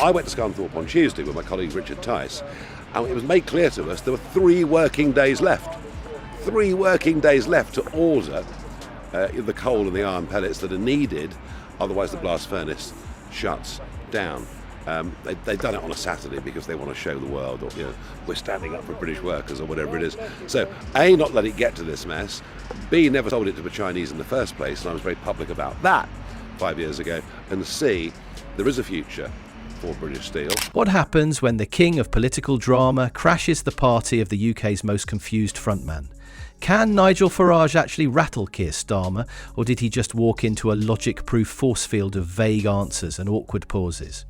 I went to Scunthorpe on Tuesday with my colleague Richard Tice, and it was made clear to us there were 3 working days left. 3 working days left to order the coal and the iron pellets that are needed, otherwise the blast furnace shuts down. They've done it on a Saturday because they want to show the world, or, we're standing up for British workers or whatever it is. So, A, not let it get to this mess. B, never sold it to the Chinese in the first place, and I was very public about that 5 years ago. And C, there is a future for British steel. What happens when the king of political drama crashes the party of the UK's most confused frontman? Can Nigel Farage actually rattle Keir Starmer, or did he just walk into a logic-proof force field of vague answers and awkward pauses?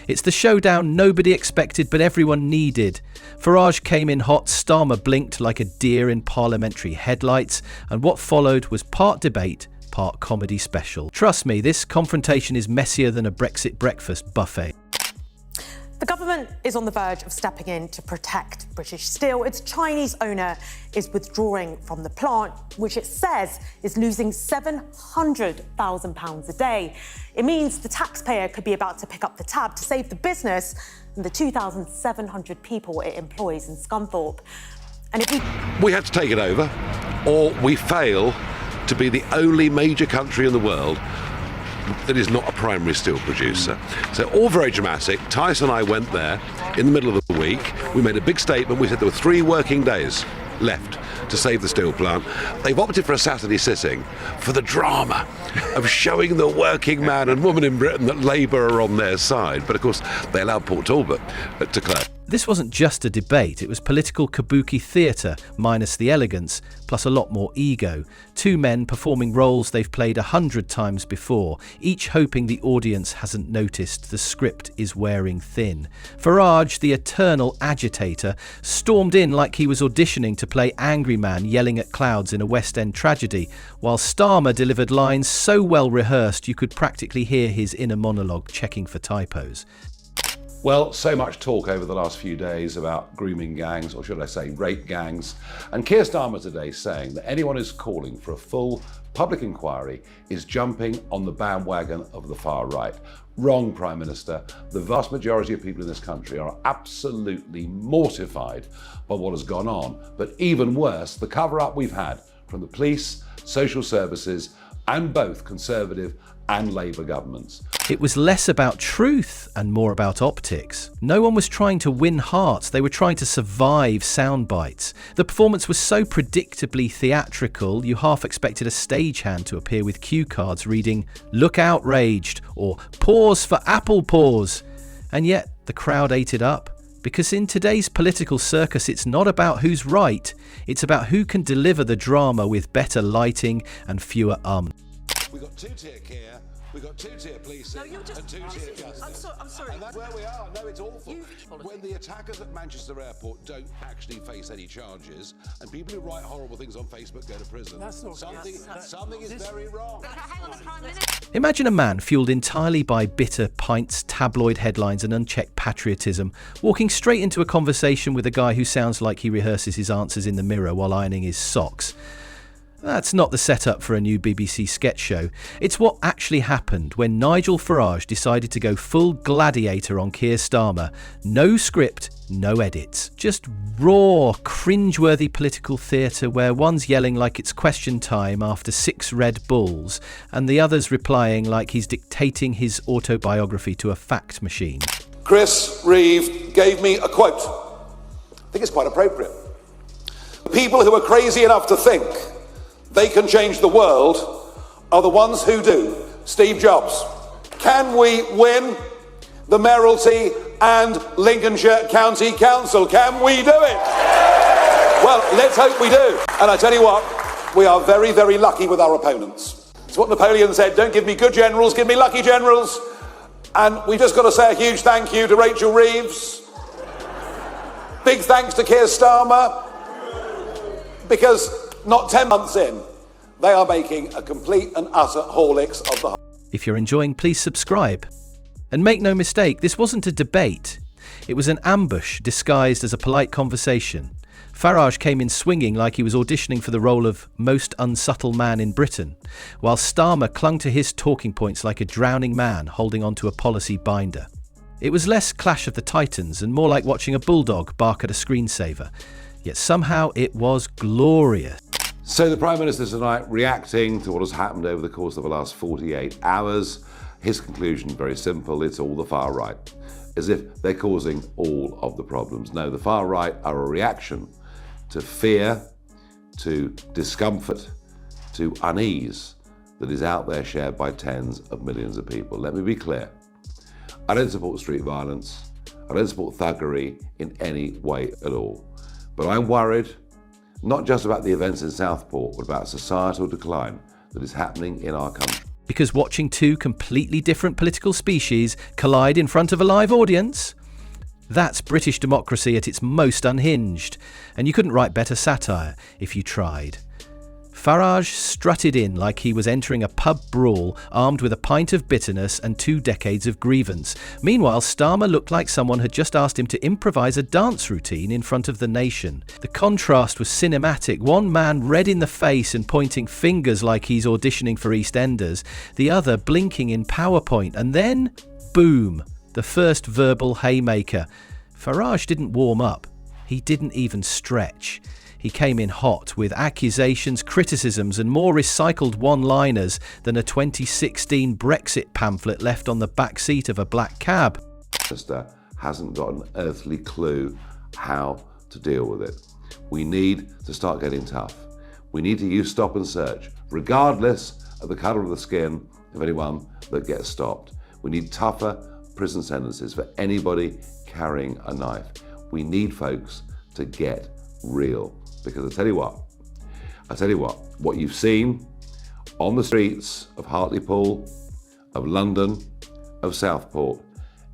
It's the showdown nobody expected but everyone needed. Farage came in hot, Starmer blinked like a deer in parliamentary headlights, and what followed was part debate, part comedy special. Trust me, this confrontation is messier than a Brexit breakfast buffet. The government is on the verge of stepping in to protect British steel. Its Chinese owner is withdrawing from the plant, which it says is losing £700,000 a day. It means the taxpayer could be about to pick up the tab to save the business and the 2,700 people it employs in Scunthorpe. And if we had to take it over, or we fail to be the only major country in the world that is not a primary steel producer. So all very dramatic. Tice and I went there in the middle of the week. We made a big statement. We said there were 3 working days left to save the steel plant. They've opted for a Saturday sitting for the drama of showing the working man and woman in Britain that Labour are on their side. But of course, they allowed Port Talbot to close. This wasn't just a debate, it was political kabuki theatre, minus the elegance, plus a lot more ego. 2 men performing roles they've played 100 times before, each hoping the audience hasn't noticed the script is wearing thin. Farage, the eternal agitator, stormed in like he was auditioning to play angry man yelling at clouds in a West End tragedy, while Starmer delivered lines so well rehearsed you could practically hear his inner monologue checking for typos. Well, so much talk over the last few days about grooming gangs, or should I say rape gangs. And Keir Starmer today saying that anyone who's calling for a full public inquiry is jumping on the bandwagon of the far right. Wrong, Prime Minister. The vast majority of people in this country are absolutely mortified by what has gone on. But even worse, the cover-up we've had from the police, social services, and both Conservative and Labour governments. It was less about truth and more about optics. No one was trying to win hearts, they were trying to survive sound bites. The performance was so predictably theatrical, you half expected a stagehand to appear with cue cards reading, "Look outraged," or "Pause for apple pause." And yet, the crowd ate it up. Because in today's political circus, it's not about who's right, it's about who can deliver the drama with better lighting and fewer ums. We've got 2-tier Keir, we've got 2-tier policing, and 2-tier justice. I'm sorry. And that's where we are. No, it's awful. When the attackers at Manchester Airport don't actually face any charges, and people who write horrible things on Facebook go to prison, something is very wrong. Imagine a man fueled entirely by bitter pints, tabloid headlines and unchecked patriotism, walking straight into a conversation with a guy who sounds like he rehearses his answers in the mirror while ironing his socks. That's not the setup for a new BBC sketch show. It's what actually happened when Nigel Farage decided to go full gladiator on Keir Starmer. No script, no edits. Just raw, cringeworthy political theatre where one's yelling like it's question time after 6 Red Bulls and the other's replying like he's dictating his autobiography to a fact machine. Chris Reeve gave me a quote. I think it's quite appropriate. People who are crazy enough to think they can change the world are the ones who do. Steve Jobs. Can we win the Mayoralty and Lincolnshire County Council? Can we do it? Well, let's hope we do. And I tell you what, we are very, very lucky with our opponents. It's what Napoleon said, don't give me good generals, give me lucky generals. And we just got to say a huge thank you to Rachel Reeves. Big thanks to Keir Starmer, because not 10 months in, they are making a complete and utter Horlicks of the... If you're enjoying, please subscribe. And make no mistake, this wasn't a debate. It was an ambush disguised as a polite conversation. Farage came in swinging like he was auditioning for the role of most unsubtle man in Britain, while Starmer clung to his talking points like a drowning man holding onto a policy binder. It was less Clash of the Titans and more like watching a bulldog bark at a screensaver. Yet somehow it was glorious. So the Prime Minister tonight reacting to what has happened over the course of the last 48 hours. His conclusion, very simple, it's all the far right. As if they're causing all of the problems. No, the far right are a reaction to fear, to discomfort, to unease that is out there shared by tens of millions of people. Let me be clear. I don't support street violence. I don't support thuggery in any way at all. But I'm worried, not just about the events in Southport, but about societal decline that is happening in our country. Because watching two completely different political species collide in front of a live audience? That's British democracy at its most unhinged. And you couldn't write better satire if you tried. Farage strutted in like he was entering a pub brawl, armed with a pint of bitterness and 2 decades of grievance. Meanwhile, Starmer looked like someone had just asked him to improvise a dance routine in front of the nation. The contrast was cinematic. One man red in the face and pointing fingers like he's auditioning for EastEnders, the other blinking in PowerPoint, and then, boom, the first verbal haymaker. Farage didn't warm up. He didn't even stretch. He came in hot with accusations, criticisms and more recycled one-liners than a 2016 Brexit pamphlet left on the back seat of a black cab. The Minister hasn't got an earthly clue how to deal with it. We need to start getting tough. We need to use stop and search, regardless of the colour of the skin of anyone that gets stopped. We need tougher prison sentences for anybody carrying a knife. We need folks to get real. Because I tell you what you've seen on the streets of Hartlepool, of London, of Southport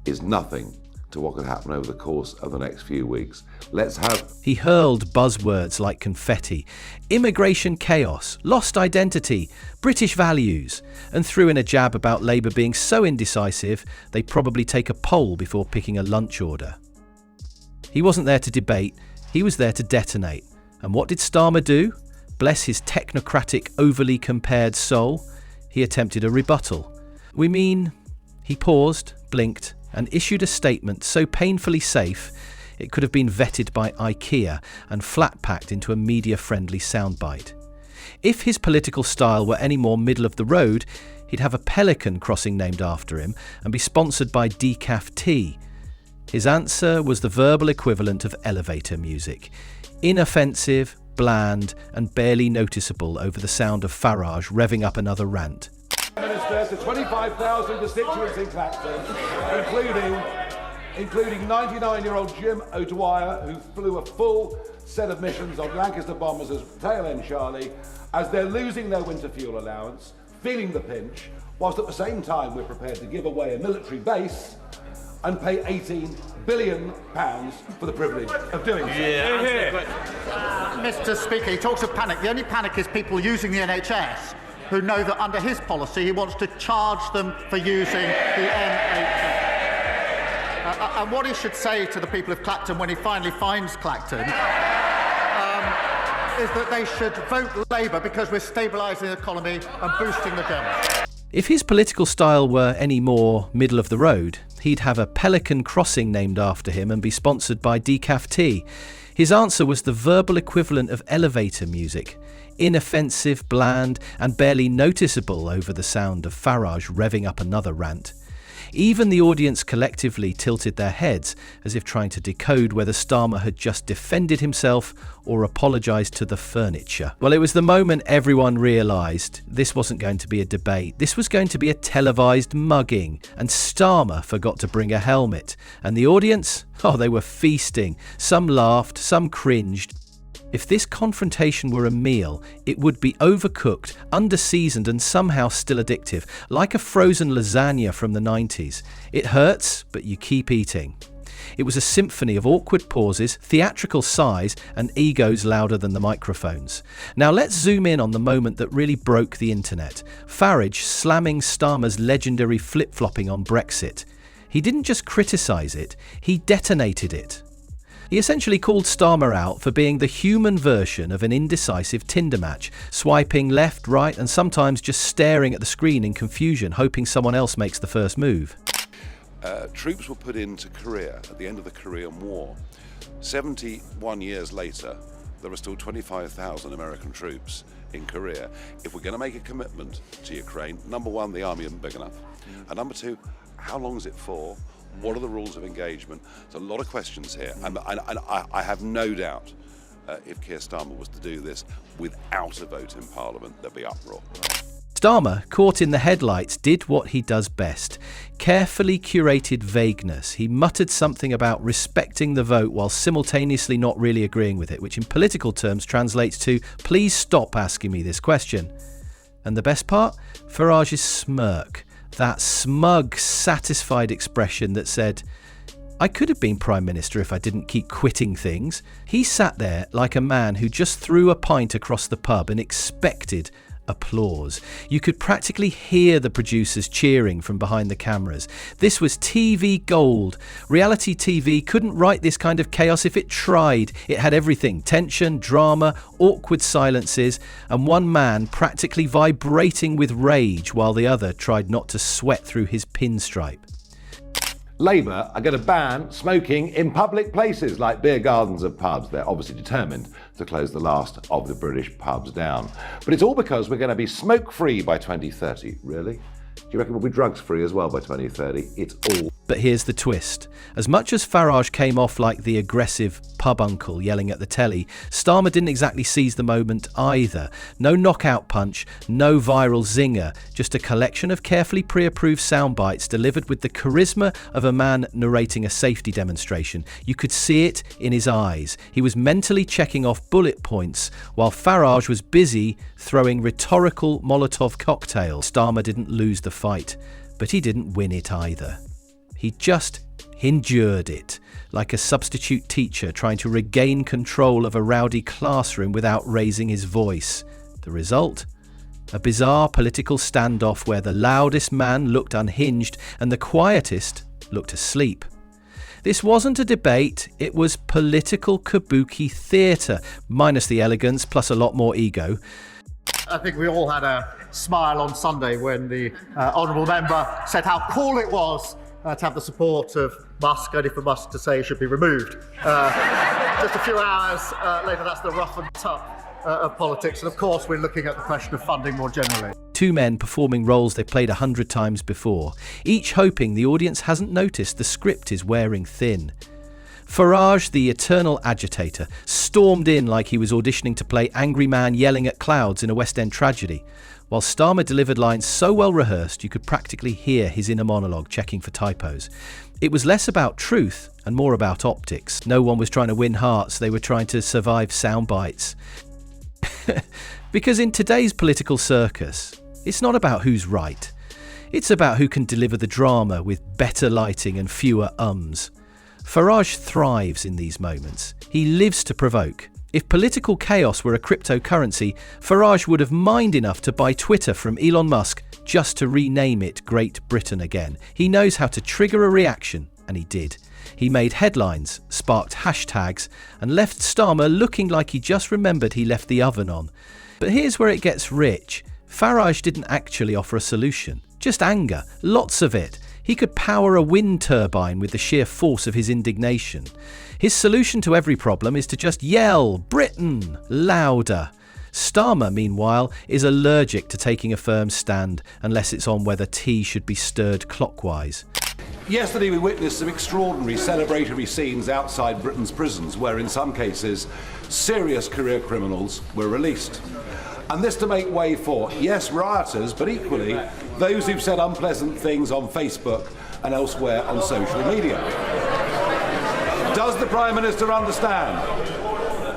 is nothing to what could happen over the course of the next few weeks. He hurled buzzwords like confetti, immigration chaos, lost identity, British values, and threw in a jab about Labour being so indecisive they probably take a poll before picking a lunch order. He wasn't there to debate, he was there to detonate. And what did Starmer do? Bless his technocratic, overly compared soul. He attempted a rebuttal. He paused, blinked, and issued a statement so painfully safe it could have been vetted by IKEA and flat-packed into a media-friendly soundbite. If his political style were any more middle of the road, he'd have a pelican crossing named after him and be sponsored by decaf tea. His answer was the verbal equivalent of elevator music. Inoffensive, bland, and barely noticeable over the sound of Farage revving up another rant. Minister to 25,000 constituents in Clacton, including 99-year-old Jim O'Dwyer, who flew a full set of missions on Lancaster bombers as tail end Charlie, as they're losing their winter fuel allowance, feeling the pinch, whilst at the same time we're prepared to give away a military base and pay £18 billion for the privilege of doing so. Mr. Speaker, he talks of panic. The only panic is people using the NHS who know that under his policy he wants to charge them for using the NHS. And what he should say to the people of Clacton when he finally finds Clacton is that they should vote Labour because we're stabilising the economy and boosting the Dems. If his political style were any more middle of the road, he'd have a pelican crossing named after him and be sponsored by decaf tea. His answer was the verbal equivalent of elevator music, inoffensive, bland, and barely noticeable over the sound of Farage revving up another rant. Even the audience collectively tilted their heads as if trying to decode whether Starmer had just defended himself or apologised to the furniture. Well, it was the moment everyone realised this wasn't going to be a debate. This was going to be a televised mugging, and Starmer forgot to bring a helmet. And the audience? Oh, they were feasting. Some laughed, some cringed. If this confrontation were a meal, it would be overcooked, under-seasoned and somehow still addictive, like a frozen lasagna from the 90s. It hurts, but you keep eating. It was a symphony of awkward pauses, theatrical sighs and egos louder than the microphones. Now let's zoom in on the moment that really broke the internet. Farage slamming Starmer's legendary flip-flopping on Brexit. He didn't just criticise it, he detonated it. He essentially called Starmer out for being the human version of an indecisive Tinder match, swiping left, right, and sometimes just staring at the screen in confusion, hoping someone else makes the first move. troops were put into Korea at the end of the Korean War. 71 years later, there are still 25,000 American troops in Korea. If we're going to make a commitment to Ukraine, number one, the army isn't big enough. And number two, how long is it for? What are the rules of engagement? There's a lot of questions here. And I have no doubt if Keir Starmer was to do this without a vote in Parliament, there'd be uproar. Starmer, caught in the headlights, did what he does best. Carefully curated vagueness. He muttered something about respecting the vote while simultaneously not really agreeing with it, which in political terms translates to, please stop asking me this question. And the best part? Farage's smirk. That smug, satisfied expression that said, I could have been Prime Minister if I didn't keep quitting things. He sat there like a man who just threw a pint across the pub and expected applause. You could practically hear the producers cheering from behind the cameras. This was TV gold. Reality TV couldn't write this kind of chaos if it tried. It had everything: tension, drama, awkward silences, and one man practically vibrating with rage while the other tried not to sweat through his pinstripe. Labour are going to ban smoking in public places like beer gardens and pubs. They're obviously determined to close the last of the British pubs down. But it's all because we're going to be smoke-free by 2030. Really? Do you reckon we'll be drugs-free as well by 2030? It's all... But here's the twist. As much as Farage came off like the aggressive pub uncle yelling at the telly, Starmer didn't exactly seize the moment either. No knockout punch, no viral zinger, just a collection of carefully pre-approved sound bites delivered with the charisma of a man narrating a safety demonstration. You could see it in his eyes. He was mentally checking off bullet points while Farage was busy throwing rhetorical Molotov cocktails. Starmer didn't lose the fight, but he didn't win it either. He just endured it, like a substitute teacher trying to regain control of a rowdy classroom without raising his voice. The result? A bizarre political standoff where the loudest man looked unhinged and the quietest looked asleep. This wasn't a debate, it was political kabuki theatre, minus the elegance plus a lot more ego. I think we all had a smile on Sunday when the honourable member said how cool it was to have the support of Musk, only for Musk to say it should be removed. Just a few hours later, that's the rough and tough of politics. And of course, we're looking at the question of funding more generally. Two men performing roles they've played 100 times before, each hoping the audience hasn't noticed the script is wearing thin. Farage, the eternal agitator, stormed in like he was auditioning to play angry man yelling at clouds in a West End tragedy, while Starmer delivered lines so well rehearsed you could practically hear his inner monologue checking for typos. It was less about truth and more about optics. No one was trying to win hearts, they were trying to survive sound bites. Because in today's political circus, it's not about who's right. It's about who can deliver the drama with better lighting and fewer ums. Farage thrives in these moments. He lives to provoke. If political chaos were a cryptocurrency, Farage would have mind enough to buy Twitter from Elon Musk just to rename it Great Britain again. He knows how to trigger a reaction, and he did. He made headlines, sparked hashtags, and left Starmer looking like he just remembered he left the oven on. But here's where it gets rich. Farage didn't actually offer a solution, just anger, lots of it. He could power a wind turbine with the sheer force of his indignation. His solution to every problem is to just yell, Britain, louder. Starmer, meanwhile, is allergic to taking a firm stand unless it's on whether tea should be stirred clockwise. Yesterday we witnessed some extraordinary celebratory scenes outside Britain's prisons where in some cases serious career criminals were released. And this to make way for, yes, rioters, but equally those who've said unpleasant things on Facebook and elsewhere on social media. Does the Prime Minister understand?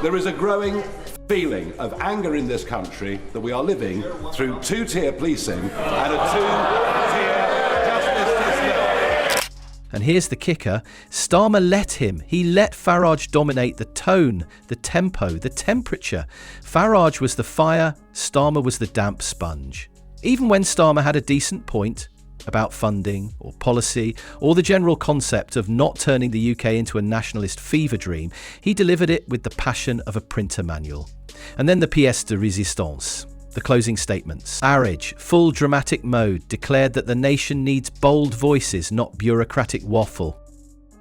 There is a growing feeling of anger in this country that we are living through two-tier policing and a two-tier justice system. And here's the kicker, Starmer let him. He let Farage dominate the tone, the tempo, the temperature. Farage was the fire, Starmer was the damp sponge. Even when Starmer had a decent point about funding or policy or the general concept of not turning the UK into a nationalist fever dream, he delivered it with the passion of a printer manual. And then the pièce de résistance, The closing statements. Farage, full dramatic mode, declared that the nation needs bold voices, not bureaucratic waffle.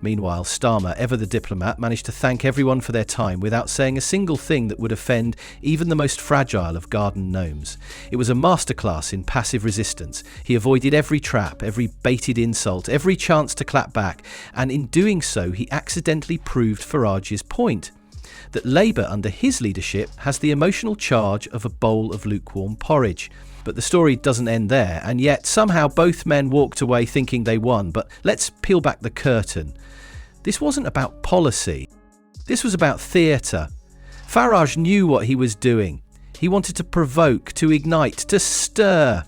Meanwhile, Starmer, ever the diplomat, managed to thank everyone for their time without saying a single thing that would offend even the most fragile of garden gnomes. It was a masterclass in passive resistance. He avoided every trap, every baited insult, every chance to clap back, and in doing so, he accidentally proved Farage's point. That Labour under his leadership has the emotional charge of a bowl of lukewarm porridge. But the story doesn't end there, and yet somehow both men walked away thinking they won. But let's peel back the curtain. This wasn't about policy. This was about theatre. Farage knew what he was doing. He wanted to provoke, to ignite, to stir.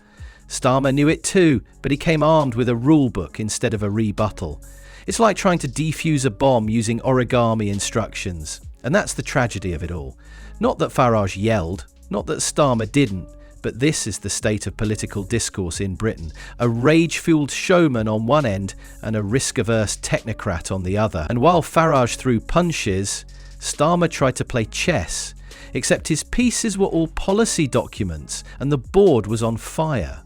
Starmer knew it too, but he came armed with a rule book instead of a rebuttal. It's like trying to defuse a bomb using origami instructions. And that's the tragedy of it all. Not that Farage yelled, not that Starmer didn't, but this is the state of political discourse in Britain. A rage-fueled showman on one end and a risk-averse technocrat on the other. And while Farage threw punches, Starmer tried to play chess, except his pieces were all policy documents and the board was on fire.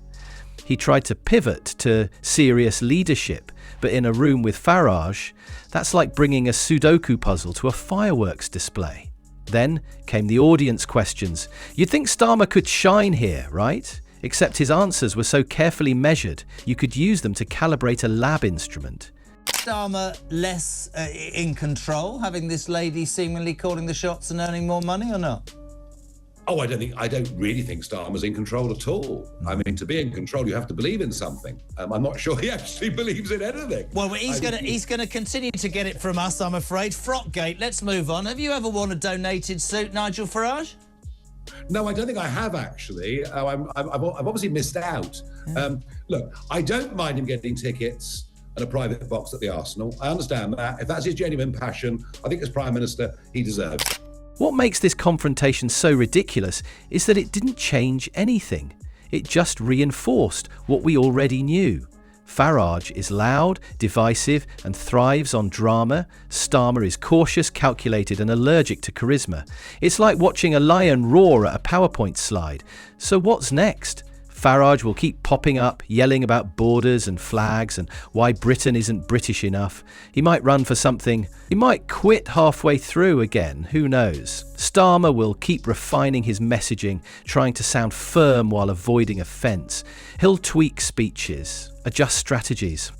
He tried to pivot to serious leadership, but in a room with Farage, that's like bringing a Sudoku puzzle to a fireworks display. Then came the audience questions. You'd think Starmer could shine here, right? Except his answers were so carefully measured, you could use them to calibrate a lab instrument. Starmer less in control, having this lady seemingly calling the shots and earning more money, or not? Oh, I don't really think Starmer's in control at all. I mean, to be in control, you have to believe in something. I'm not sure he actually believes in anything. Well, he's going to continue to get it from us, I'm afraid. Frockgate, let's move on. Have you ever worn a donated suit, Nigel Farage? No, I don't think I have, actually. I've obviously missed out. Yeah. Look, I don't mind him getting tickets and a private box at the Arsenal. I understand that. If that's his genuine passion, I think as Prime Minister, he deserves it. What makes this confrontation so ridiculous is that it didn't change anything. It just reinforced what we already knew. Farage is loud, divisive, and thrives on drama. Starmer is cautious, calculated, and allergic to charisma. It's like watching a lion roar at a PowerPoint slide. So what's next? Farage will keep popping up, yelling about borders and flags and why Britain isn't British enough. He might run for something. He might quit halfway through again. Who knows? Starmer will keep refining his messaging, trying to sound firm while avoiding offence. He'll tweak speeches, adjust strategies.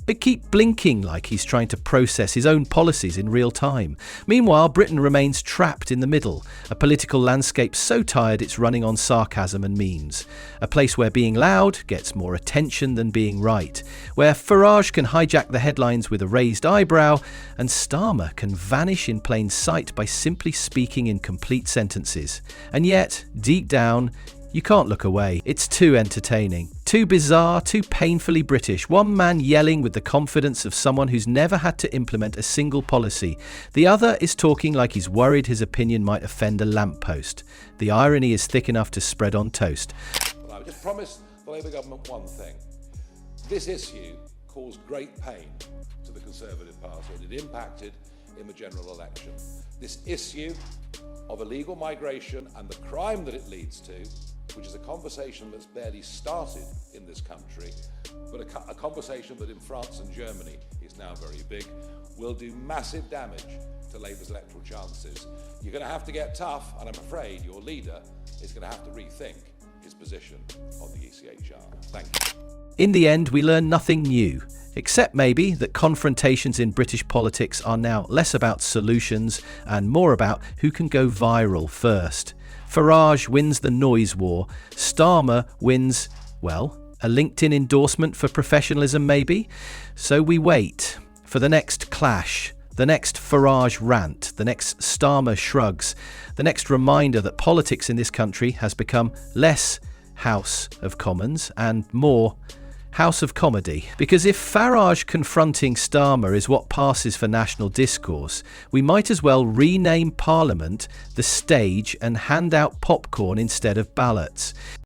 But keep blinking like he's trying to process his own policies in real time. Meanwhile, Britain remains trapped in the middle, a political landscape so tired it's running on sarcasm and memes. A place where being loud gets more attention than being right, where Farage can hijack the headlines with a raised eyebrow, and Starmer can vanish in plain sight by simply speaking in complete sentences. And yet, deep down, you can't look away. It's too entertaining, too bizarre, too painfully British. One man yelling with the confidence of someone who's never had to implement a single policy. The other is talking like he's worried his opinion might offend a lamppost. The irony is thick enough to spread on toast. I would just promise the Labour government one thing. This issue caused great pain to the Conservative Party and it impacted in the general election. This issue of illegal migration and the crime that it leads to, which is a conversation that's barely started in this country, but a conversation that in France and Germany is now very big, will do massive damage to Labour's electoral chances. You're going to have to get tough, and I'm afraid your leader is going to have to rethink his position on the ECHR. Thank you. In the end, we learn nothing new, except maybe that confrontations in British politics are now less about solutions and more about who can go viral first. Farage wins the noise war. Starmer wins, well, a LinkedIn endorsement for professionalism maybe. So we wait for the next clash, the next Farage rant, the next Starmer shrugs, the next reminder that politics in this country has become less House of Commons and more House of Comedy. Because if Farage confronting Starmer is what passes for national discourse, we might as well rename Parliament the stage and hand out popcorn instead of ballots.